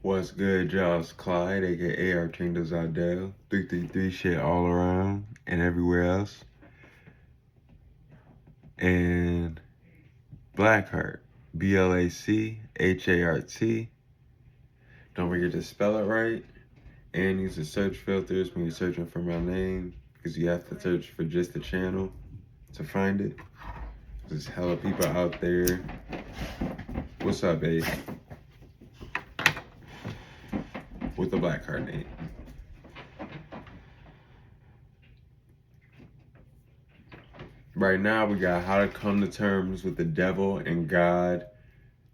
What's good, y'all? It's Clyde, aka Archangel's Adele. 333 shit all around and everywhere else. And Blac HART. BLACHART. Don't forget to spell it right. And use the search filters when you're searching for my name, because you have to search for just the channel to find it. There's hella people out there. What's up, babe? With the Blac HART name. Right now, we got how to come to terms with the devil and God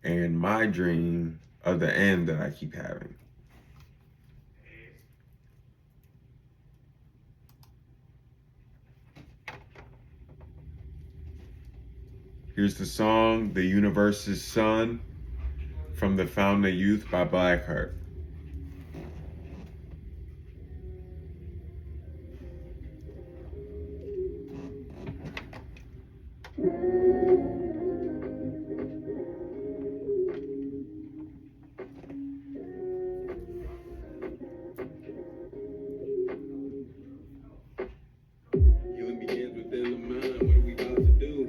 and my dream of the end that I keep having. Here's the song, The Universe's Son, from The Fountain of Youth by Blac HART. Healing begins within the mind. What are we about to do?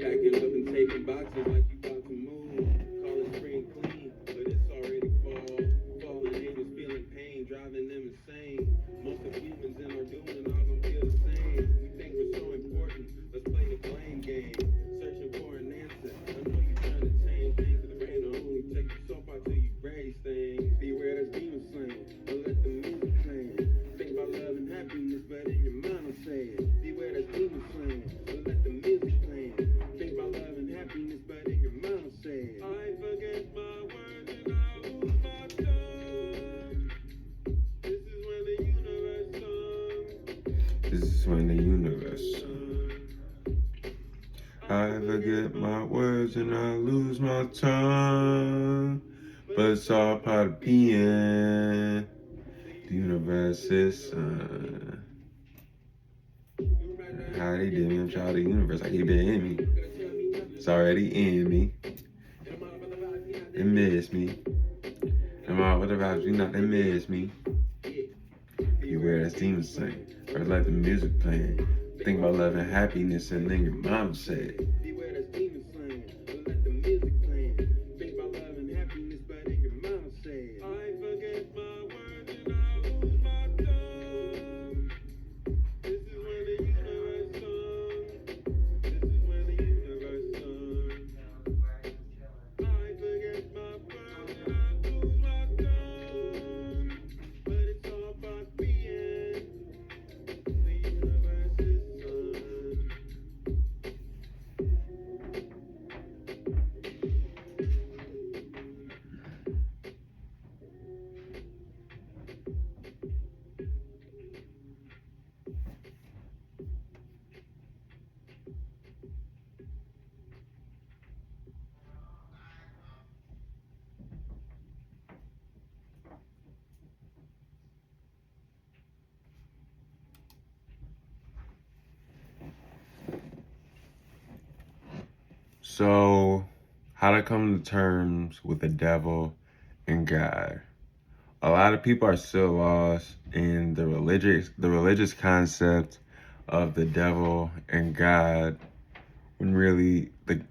Packing up and taking boxes like you about to move. Call it spring clean, but it's already fall. Falling angels feeling pain, driving them insane. Most of humans in our doing all gonna feel the same. We think we're so important, let's play the blame game. Searching for an answer. I know you're trying to change things, but the rain will only take you so far till you raise things. Beware there's demons slaying, but let the music play. Think about love and happiness, but in your mind will say it. Beware there's demons slaying, but let the music play. Think about love and happiness, but in your mind will say it. I forget my words and I lose my tongue. This is when the universe sung. This is when the universe sung. I forget my words and I lose my tongue. But it's all part of being the universe's son. How they did me, I'm child of the universe. I keep it in me. It's already in me. It miss me. I'm all what about you not they miss me. Beware that demons sing, or let the music playing. Think about love and happiness, and then your mom said. Beware there's demons slaying, but let the music playing. Think about love and happiness, but in your mind will say it. I forget my words and I lose my tongue. This is when the universe sung. This is when the universe sung. I forget my words and I lose my tongue. But it's all about being the universe's son. So, how to come to terms with the devil and God. A lot of people are still lost in the religious concept of the devil and God, when really the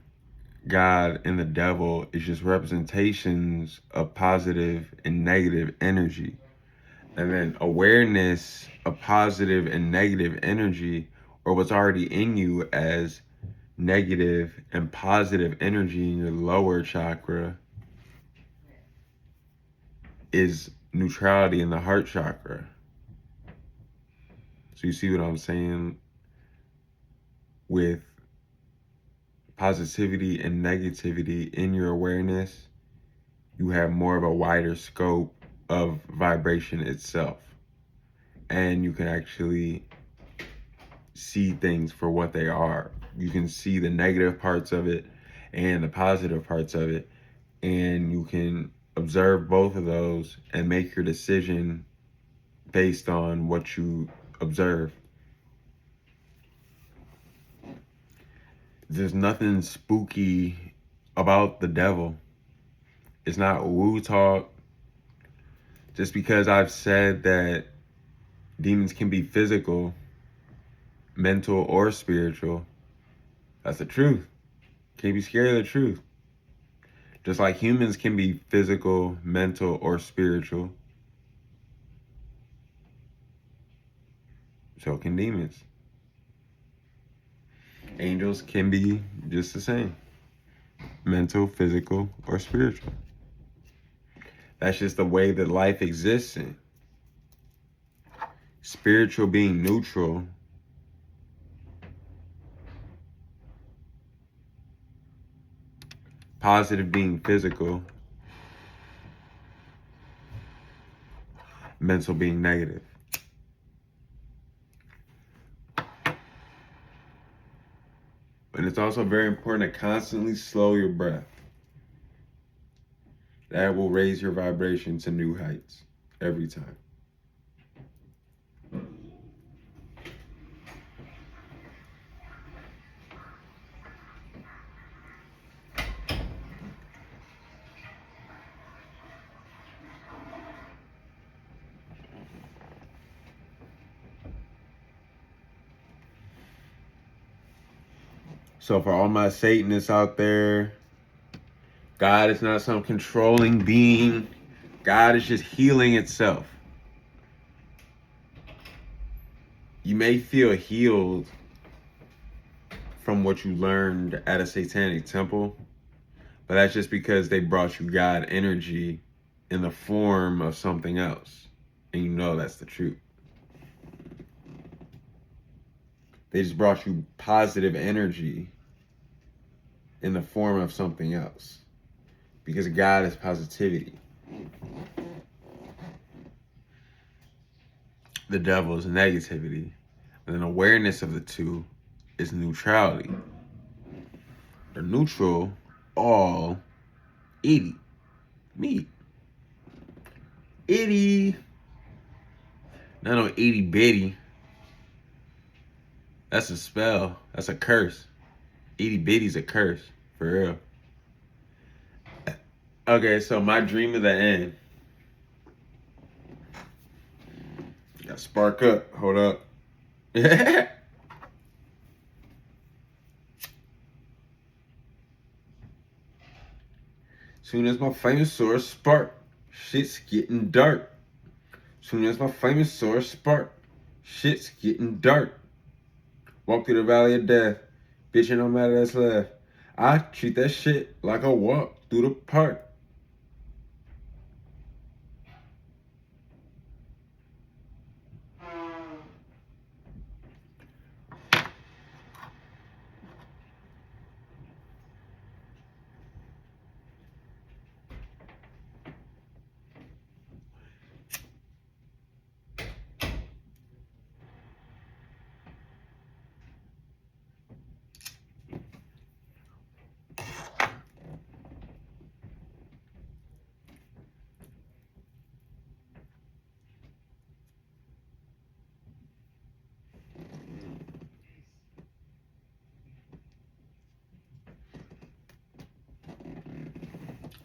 God and the devil is just representations of positive and negative energy. And then awareness of positive and negative energy, or what's already in you as negative and positive energy in your lower chakra, is neutrality in the heart chakra. So you see what I'm saying? With positivity and negativity in your awareness, you have more of a wider scope of vibration itself. And you can actually see things for what they are. You can see the negative parts of it and the positive parts of it. And you can observe both of those and make your decision based on what you observe. There's nothing spooky about the devil. It's not woo talk. Just because I've said that demons can be physical, mental, or spiritual, that's the truth. Can't be scared of the truth. Just like humans can be physical, mental, or spiritual, so can demons. Angels can be just the same. Mental, physical, or spiritual. That's just the way that life exists in. Spiritual being neutral, positive being physical, mental being negative. And it's also very important to constantly slow your breath. That will raise your vibration to new heights every time. So for all my Satanists out there, God is not some controlling being. God is just healing itself. You may feel healed from what you learned at a satanic temple, but that's just because they brought you God energy in the form of something else. And you know that's the truth. They just brought you positive energy in the form of something else. Because God is positivity. The devil is negativity. And then awareness of the two is neutrality. They're neutral, all itty. Me. Itty. Not no itty bitty. That's a spell. That's a curse. Itty bitty's a curse. For real. Okay, so my dream of the end. Gotta spark up. Hold up. Soon as my famous source spark, shit's getting dark. Soon as my famous source spark, shit's getting dark. Walk through the valley of death, bitch, it no matter that's left. I treat that shit like a walk through the park.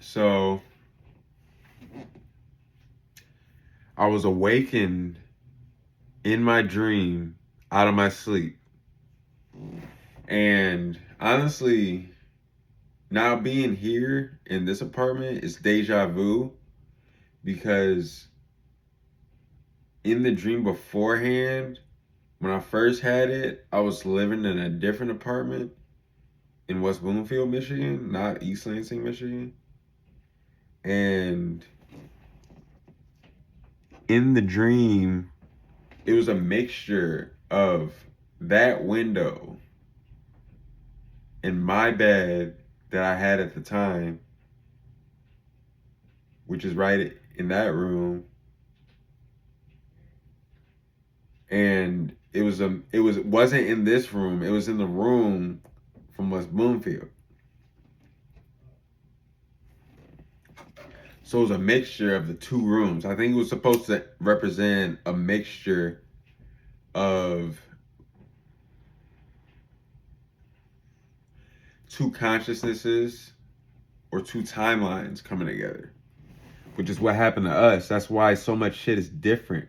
So I was awakened in my dream out of my sleep. And honestly, now being here in this apartment is deja vu because in the dream beforehand, when I first had it, I was living in a different apartment in West Bloomfield, Michigan, not East Lansing, Michigan. And in the dream, it was a mixture of that window and my bed that I had at the time, which is right in that room. And it wasn't in this room, it was in the room from West Bloomfield. So it was a mixture of the two rooms. I think it was supposed to represent a mixture of two consciousnesses or two timelines coming together. which is what happened to us. That's why so much shit is different.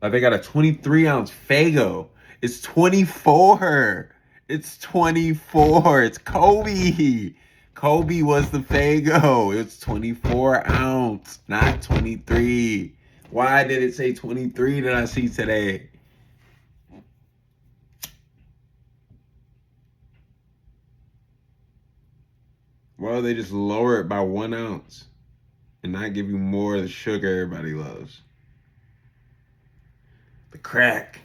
Like they got a 23-ounce Fago. It's 24. It's 24. It's Kobe. Kobe was the Fago. It's 24 ounce, not 23. Why did it say 23 that I see today? Well, they just lower it by 1 ounce and not give you more of the sugar everybody loves. The crack.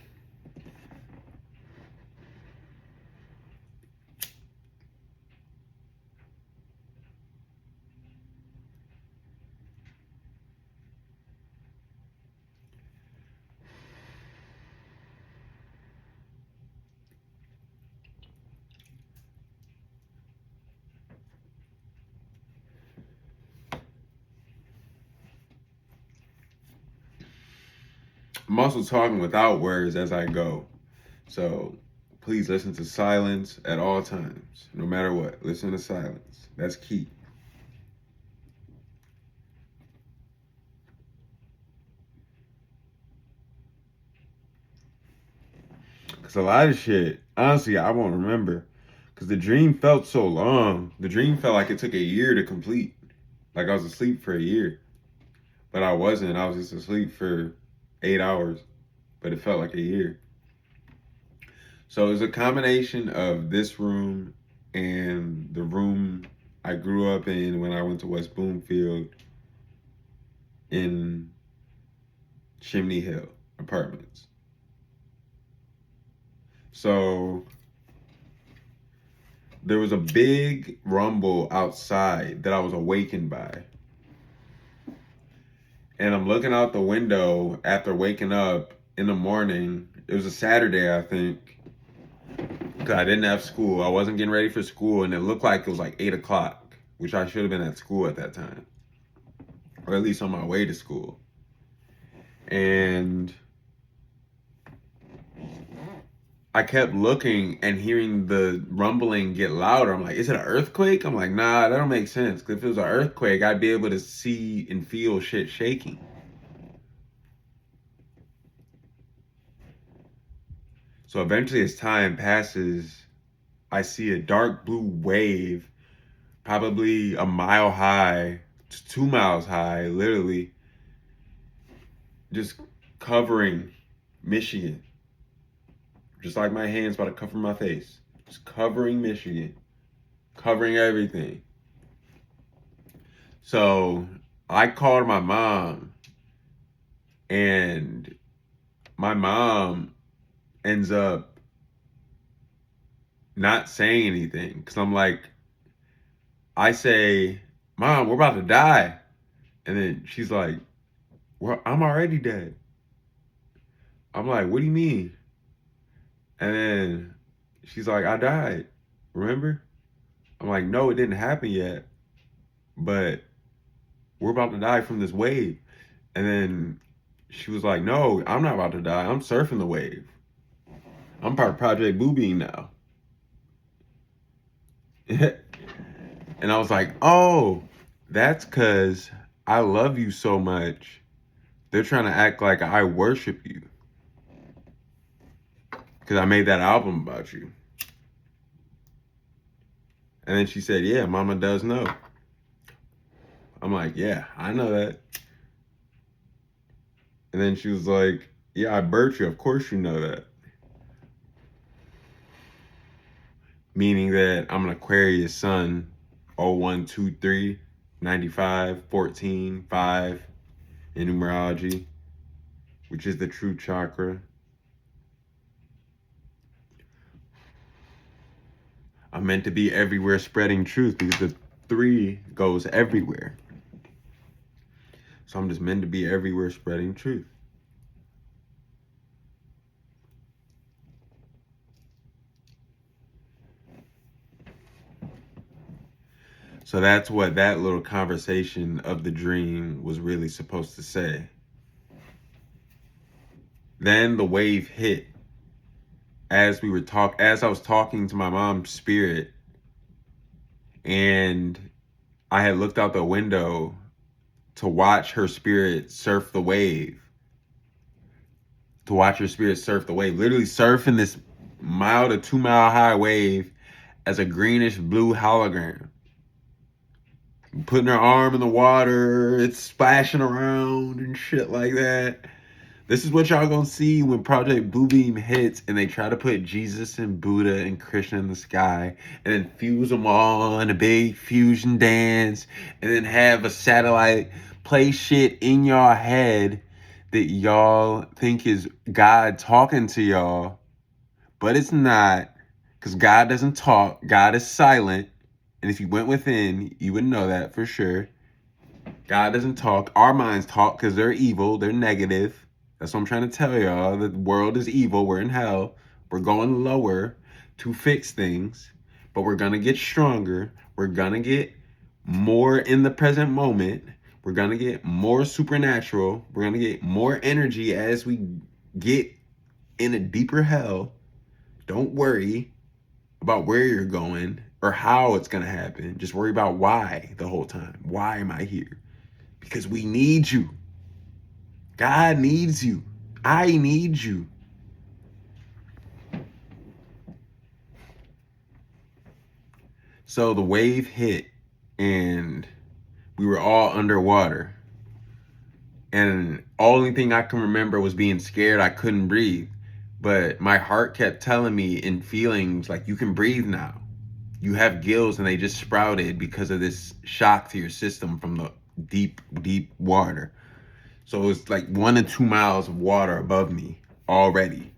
I'm also talking without words as I go. So please listen to silence at all times. No matter what, listen to silence. That's key. Because a lot of shit, honestly, I won't remember. Because the dream felt so long. The dream felt like it took a year to complete. Like I was asleep for a year. But I wasn't. I was just asleep for 8 hours. But it felt like a year. So it was a combination of this room and the room I grew up in when I went to West Bloomfield in Chimney Hill Apartments. So there was a big rumble outside that I was awakened by. And I'm looking out the window after waking up in the morning. It was a Saturday, I think. Because I didn't have school. I wasn't getting ready for school. And it looked like it was like 8 o'clock, which I should have been at school at that time. Or at least on my way to school. And I kept looking and hearing the rumbling get louder. I'm like, is it an earthquake? I'm like, nah, that don't make sense. Because if it was an earthquake, I'd be able to see and feel shit shaking. So eventually, as time passes, I see a dark blue wave, probably a mile high, to 2 miles high, literally, just covering Michigan. Just like my hand's about to cover my face. Just covering Michigan. Covering everything. So I called my mom, and my mom ends up not saying anything. Because I'm like, I say, Mom, we're about to die. And then she's like, well, I'm already dead. I'm like, what do you mean? And then she's like, I died. Remember? I'm like, no, it didn't happen yet. But we're about to die from this wave. And then she was like, no, I'm not about to die. I'm surfing the wave. I'm part of Project Blue Beam now. And I was like, oh, that's because I love you so much. They're trying to act like I worship you. Because I made that album about you. And then she said, yeah, Mama does know. I'm like, yeah, I know that. And then she was like, yeah, I birthed you. Of course you know that. Meaning that I'm an Aquarius sun, 0123, 95, 14, 5 in numerology, which is the true chakra. I'm meant to be everywhere spreading truth because the 3 goes everywhere. So I'm just meant to be everywhere spreading truth. So that's what that little conversation of the dream was really supposed to say. Then the wave hit as I was talking to my mom's spirit, and I had looked out the window to watch her spirit surf the wave. To watch her spirit surf the wave. Literally surfing this mile to 2 mile high wave as a greenish blue hologram. Putting her arm in the water, it's splashing around and shit like that. This is what y'all gonna see when Project Bluebeam hits and they try to put Jesus and Buddha and Krishna in the sky and then fuse them all in a big fusion dance and then have a satellite play shit in y'all head that y'all think is God talking to y'all, but it's not, because God doesn't talk. God is silent. And if you went within, you would know that for sure. God doesn't talk. Our minds talk because they're evil. They're negative. That's what I'm trying to tell y'all. The world is evil. We're in hell. We're going lower to fix things, but we're going to get stronger. We're going to get more in the present moment. We're going to get more supernatural. We're going to get more energy as we get in a deeper hell. Don't worry about where you're going or how it's going to happen. Just worry about why the whole time. Why am I here? Because we need you. God needs you. I need you. So the wave hit and we were all underwater. And only thing I can remember was being scared. I couldn't breathe. But my heart kept telling me in feelings like, you can breathe now. You have gills and they just sprouted because of this shock to your system from the deep, deep water. So it was like 1 to 2 miles of water above me already.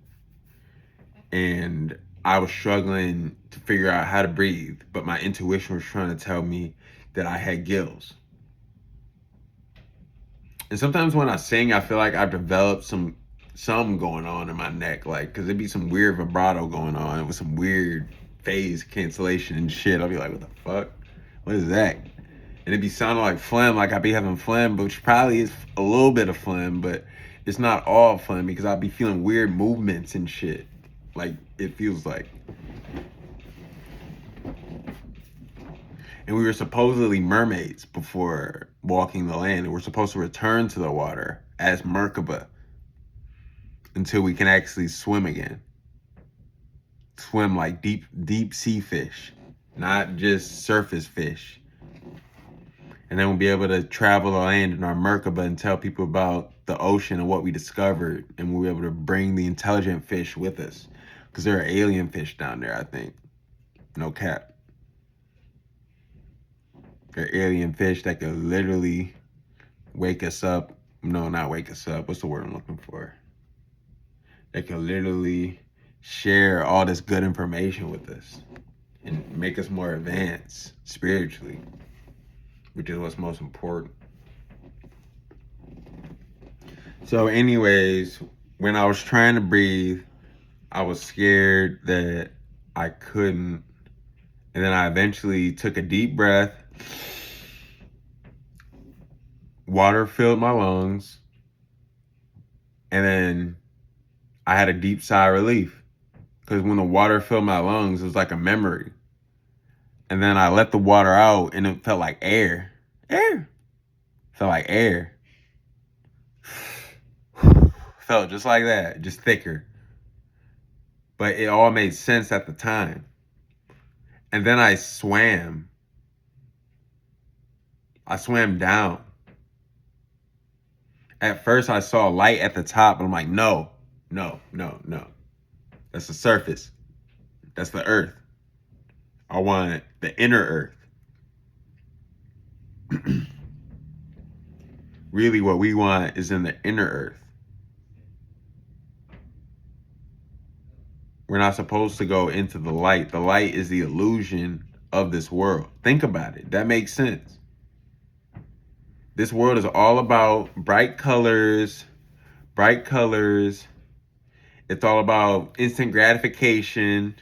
And I was struggling to figure out how to breathe, but my intuition was trying to tell me that I had gills. And sometimes when I sing, I feel like I've developed some going on in my neck, like, because there'd be some weird vibrato going on with some weird phase cancellation and shit. I'll be like, what the fuck? What is that? And it'd be sounding like phlegm, like I'd be having phlegm, which probably is a little bit of phlegm, but it's not all phlegm because I'd be feeling weird movements and shit. Like, it feels like. And we were supposedly mermaids before walking the land, and we're supposed to return to the water as Merkaba until we can actually swim again. Swim like deep sea fish, not just surface fish. And then we'll be able to travel the land in our Merkaba and tell people about the ocean and what we discovered, and we'll be able to bring the intelligent fish with us, because there are alien fish down there, I think. No cap. They're alien fish that could literally wake us up. No, not wake us up. What's the word I'm looking for? They could literally share all this good information with us and make us more advanced spiritually, which is what's most important. So anyways, when I was trying to breathe, I was scared that I couldn't. And then I eventually took a deep breath. Water filled my lungs. And then I had a deep sigh of relief. Because when the water filled my lungs, it was like a memory. And then I let the water out and it felt like air. Air. Felt like air. Felt just like that, just thicker. But it all made sense at the time. And then I swam. I swam down. At first I saw light at the top, but I'm like, no. That's the surface. That's the earth. I want the inner earth. Really what we want is in the inner earth. We're not supposed to go into the light. The light is the illusion of this world. Think about it. That makes sense. This world is all about bright colors. It's all about instant gratification.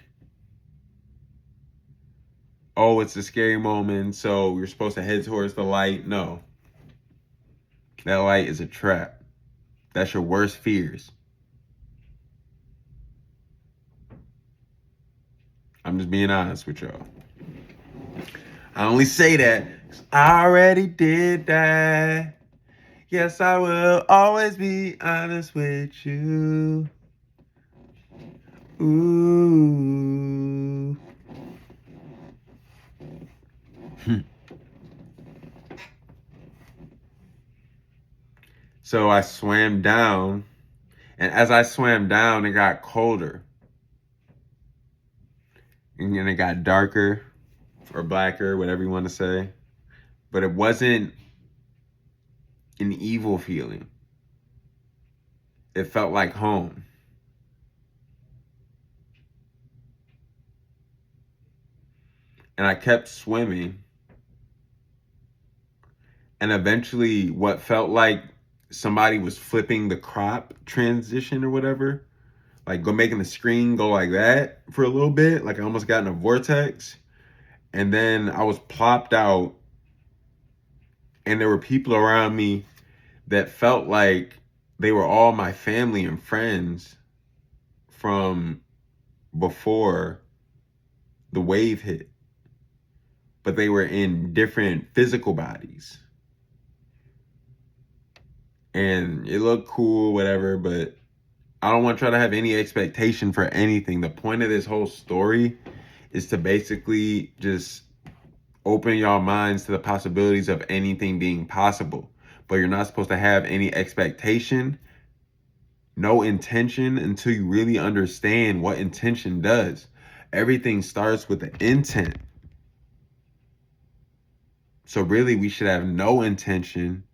Oh, it's a scary moment, so you're supposed to head towards the light. No. That light is a trap. That's your worst fears. I'm just being honest with y'all. I only say that because I already did that. Yes, I will always be honest with you. Ooh. So I swam down, and as I swam down, it got colder. And then it got darker or blacker, whatever you want to say. But it wasn't an evil feeling. It felt like home. And I kept swimming. And eventually, what felt like somebody was flipping the crop transition or whatever, like go making the screen go like that for a little bit, like I almost got in a vortex. And then I was plopped out, and there were people around me that felt like they were all my family and friends from before the wave hit, but they were in different physical bodies. And it looked cool, whatever, but I don't want to try to have any expectation for anything. The point of this whole story is to basically just open your minds to the possibilities of anything being possible. But you're not supposed to have any expectation, no intention, until you really understand what intention does. Everything starts with the intent. So really, we should have no intention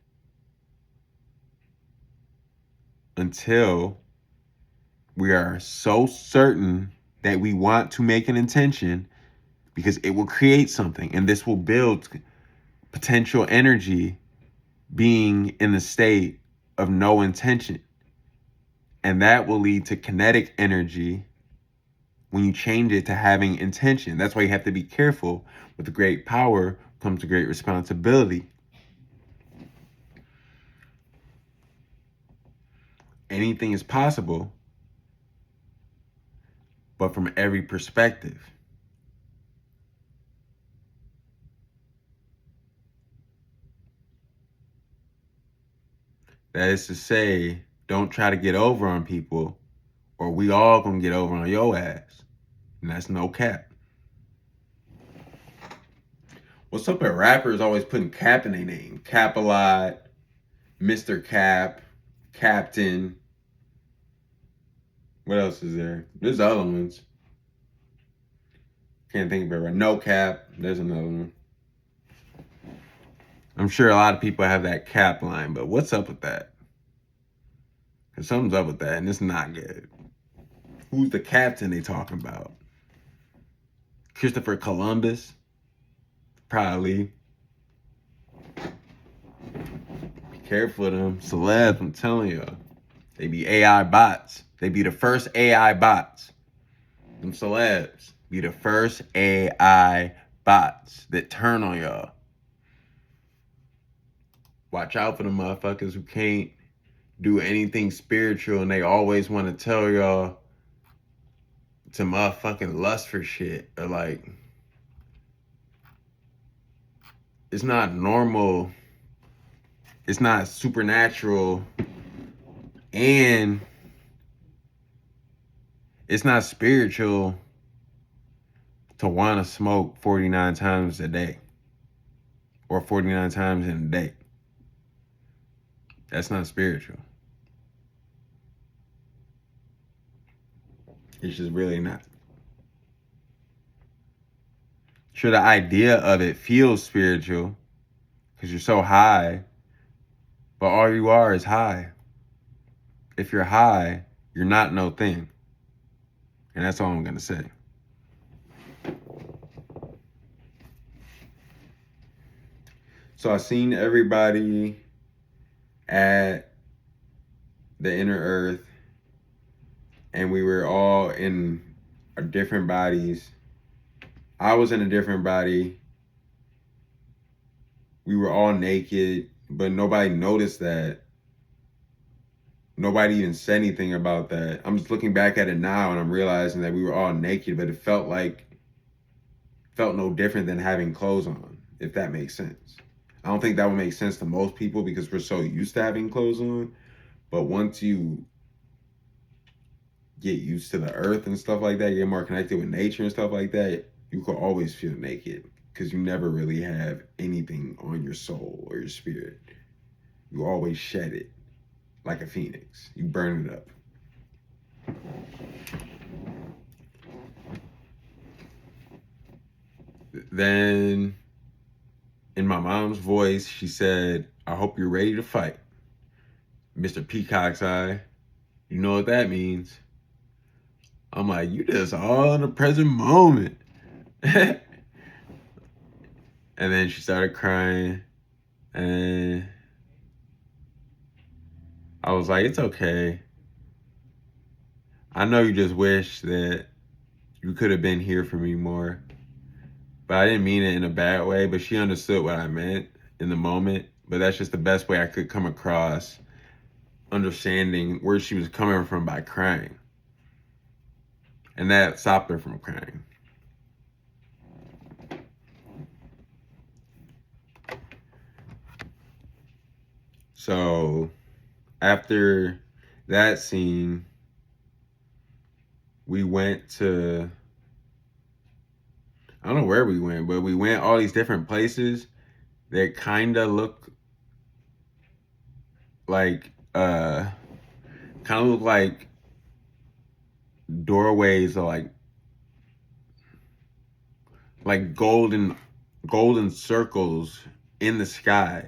until we are so certain that we want to make an intention, because it will create something, and this will build potential energy being in the state of no intention. And that will lead to kinetic energy when you change it to having intention. That's why you have to be careful. With great power comes great responsibility. Anything is possible, but from every perspective. That is to say, don't try to get over on people, or we all gonna get over on your ass. And that's no cap. What's up with rappers always putting Cap in their name? Cap a lot, Mr. Cap, Captain. What else is there? There's other ones. Can't think of it right. No Cap. There's another one. I'm sure a lot of people have that Cap line, but what's up with that? Because something's up with that, and it's not good. Who's the captain they talking about? Christopher Columbus? Probably. Be careful of them celebs, I'm telling y'all. They be AI bots. They be the first AI bots. Them celebs be the first AI bots that turn on y'all. Watch out for the motherfuckers who can't do anything spiritual, and they always want to tell y'all to motherfucking lust for shit. Or like, it's not normal, it's not supernatural, and it's not spiritual to want to smoke 49 times a day or 49 times in a day. That's not spiritual. It's just really not. Sure, the idea of it feels spiritual because you're so high, but all you are is high. If you're high, you're not no thing. And that's all I'm going to say. So I seen everybody at the inner earth, and we were all in our different bodies. I was in a different body. We were all naked, but nobody noticed that. Nobody even said anything about that. I'm just looking back at it now, and I'm realizing that we were all naked, but it felt no different than having clothes on, if that makes sense. I don't think that would make sense to most people because we're so used to having clothes on. But once you get used to the earth and stuff like that, get more connected with nature and stuff like that, you could always feel naked because you never really have anything on your soul or your spirit. You always shed it like a phoenix. You burn it up. Then, in my mom's voice, she said, I hope you're ready to fight. Mr. Peacock's eye. You know what that means. I'm like, you just all in the present moment. And then she started crying. And I was like, it's okay. I know you just wish that you could have been here for me more. But I didn't mean it in a bad way, but she understood what I meant in the moment. But that's just the best way I could come across understanding where she was coming from by crying. And that stopped her from crying. So after that scene, we went to, I don't know where we went, but we went all these different places that kind of look like, doorways or like golden circles in the sky.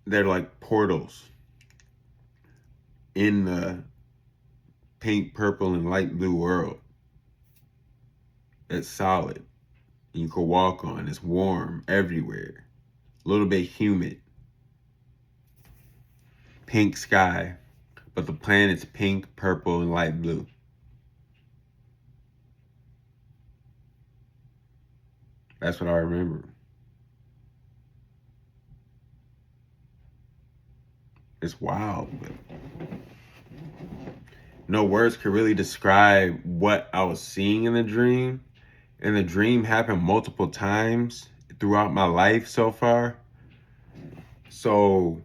They're like portals in the pink, purple, and light blue world. It's solid. You can walk on. It's warm everywhere. A little bit humid. Pink sky. But the planet's pink, purple, and light blue. That's what I remember. It's wild, but no words could really describe what I was seeing in the dream. And the dream happened multiple times throughout my life so far. So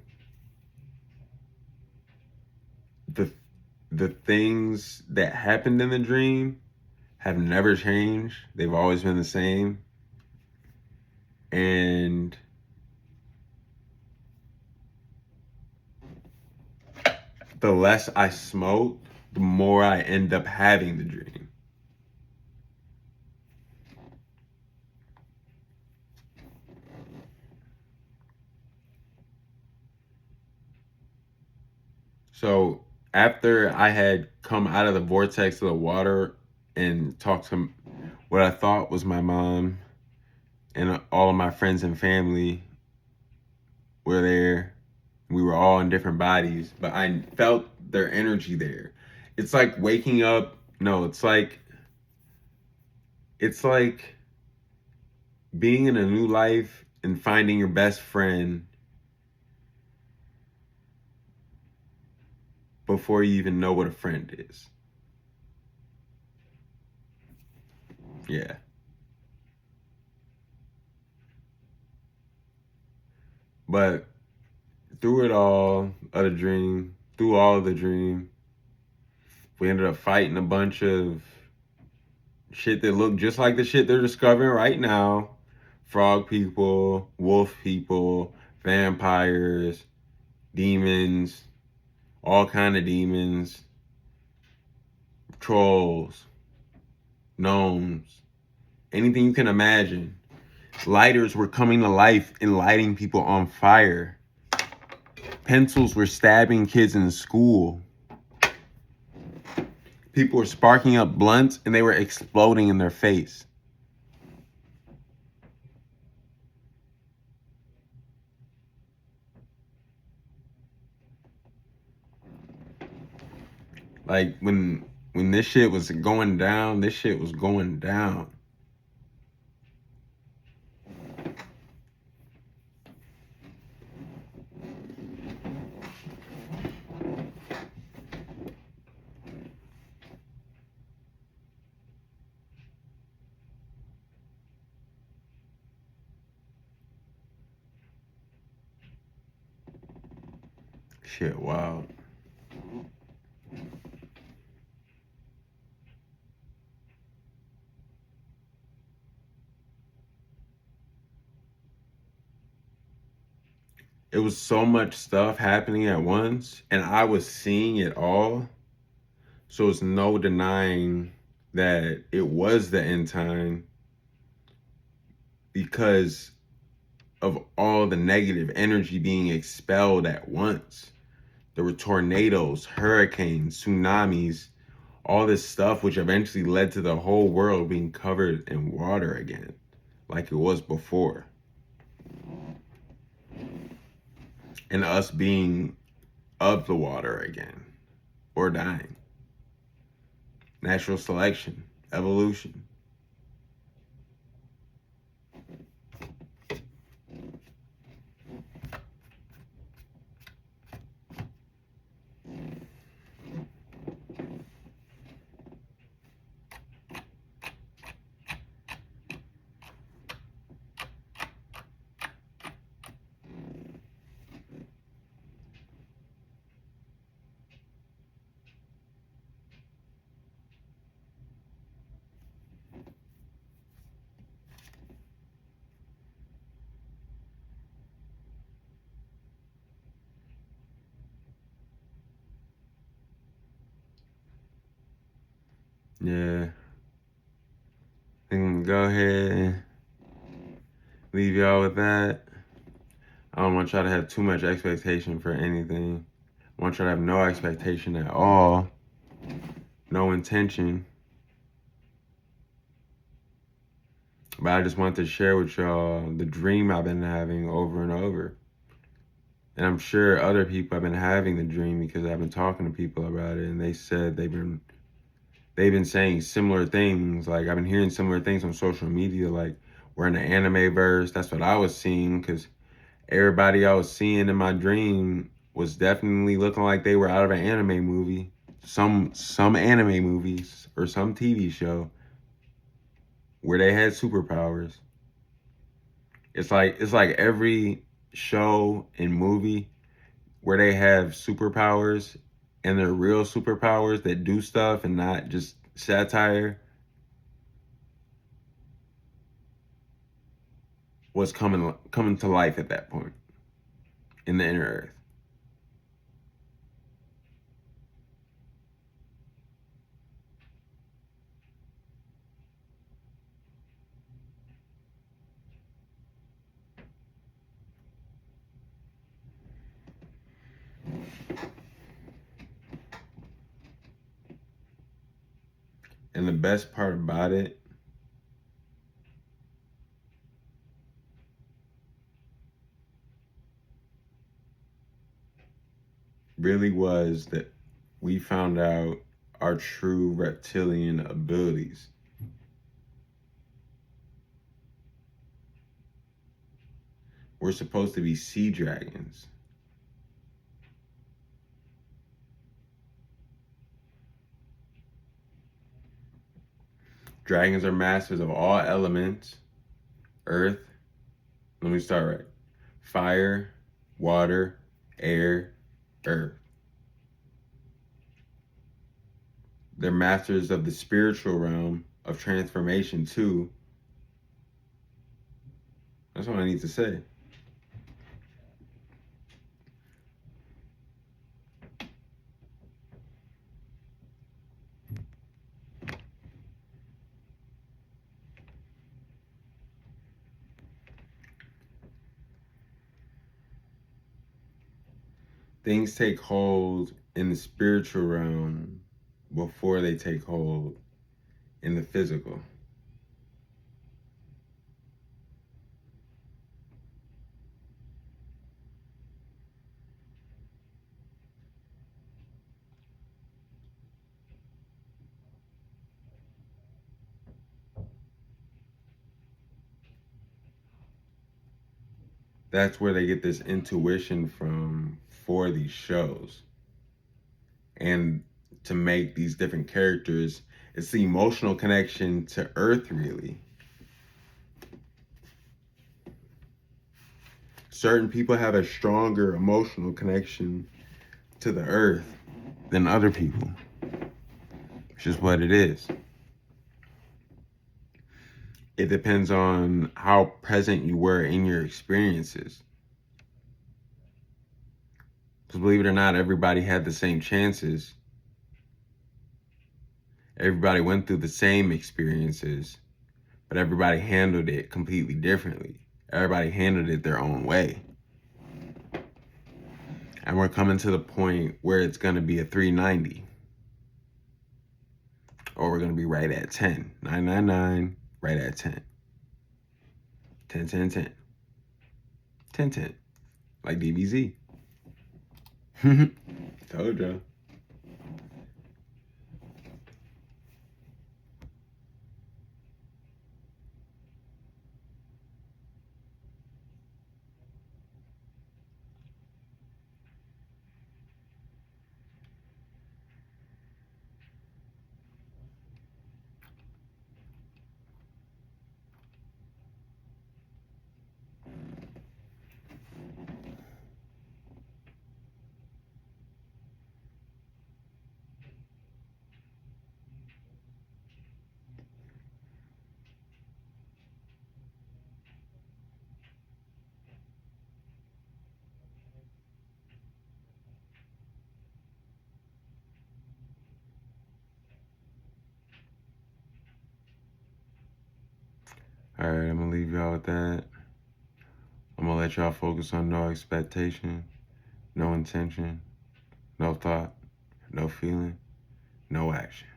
the things that happened in the dream have never changed. They've always been the same. And the less I smoke, the more I end up having the dream. So after I had come out of the vortex of the water and talked to what I thought was my mom and all of my friends and family were there. We were all in different bodies, but I felt their energy there. It's like waking up. No, it's like being in a new life and finding your best friend before you even know what a friend is. Yeah. But through it all of the dream, through all of the dream, we ended up fighting a bunch of shit that looked just like the shit they're discovering right now. Frog people, wolf people, vampires, demons, all kind of demons, trolls, gnomes, anything you can imagine. Lighters were coming to life and lighting people on fire. Pencils were stabbing kids in school. People were sparking up blunts and they were exploding in their face. Like when this shit was going down, this shit was going down. Shit, wow. It was so much stuff happening at once, and I was seeing it all. So it's no denying that it was the end time because of all the negative energy being expelled at once. There were tornadoes, hurricanes, tsunamis, all this stuff, which eventually led to the whole world being covered in water again, like it was before. And us being of the water again, or dying. Natural selection, evolution. Yeah. And go ahead and leave y'all with that. I don't want y'all to have too much expectation for anything. I want y'all to have no expectation at all. No intention. But I just want to share with y'all the dream I've been having over and over. And I'm sure other people have been having the dream because I've been talking to people about it, and they said they've been saying similar things. Like I've been hearing similar things on social media, like we're in the anime verse. That's what I was seeing, because everybody I was seeing in my dream was definitely looking like they were out of an anime movie. Some anime movies or some TV show where they had superpowers. It's like every show and movie where they have superpowers and they're real superpowers that do stuff and not just satire was coming to life at that point in the inner earth. And the best part about it really was that we found out our true reptilian abilities. We're supposed to be sea dragons. Dragons are masters of all elements: earth, let me start right. Fire, water, air, earth. They're masters of the spiritual realm of transformation too. That's what I need to say. Things take hold in the spiritual realm before they take hold in the physical. That's where they get this intuition from for these shows. And to make these different characters, it's the emotional connection to Earth, really. Certain people have a stronger emotional connection to the earth than other people. It's just what it is. It depends on how present you were in your experiences. Because believe it or not, everybody had the same chances. Everybody went through the same experiences, but everybody handled it completely differently. Everybody handled it their own way. And we're coming to the point where it's going to be a 390. Or we're going to be right at 10. 999, right at 10. 10, 10, 10. 10, 10. Like DBZ. Told ya. All right, I'm going to leave y'all with that. I'm going to let y'all focus on no expectation, no intention, no thought, no feeling, no action.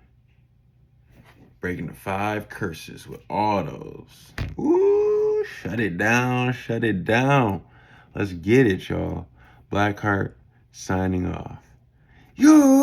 Breaking the 5 curses with all those. Ooh, shut it down, shut it down. Let's get it, y'all. Blac HART signing off. Yo!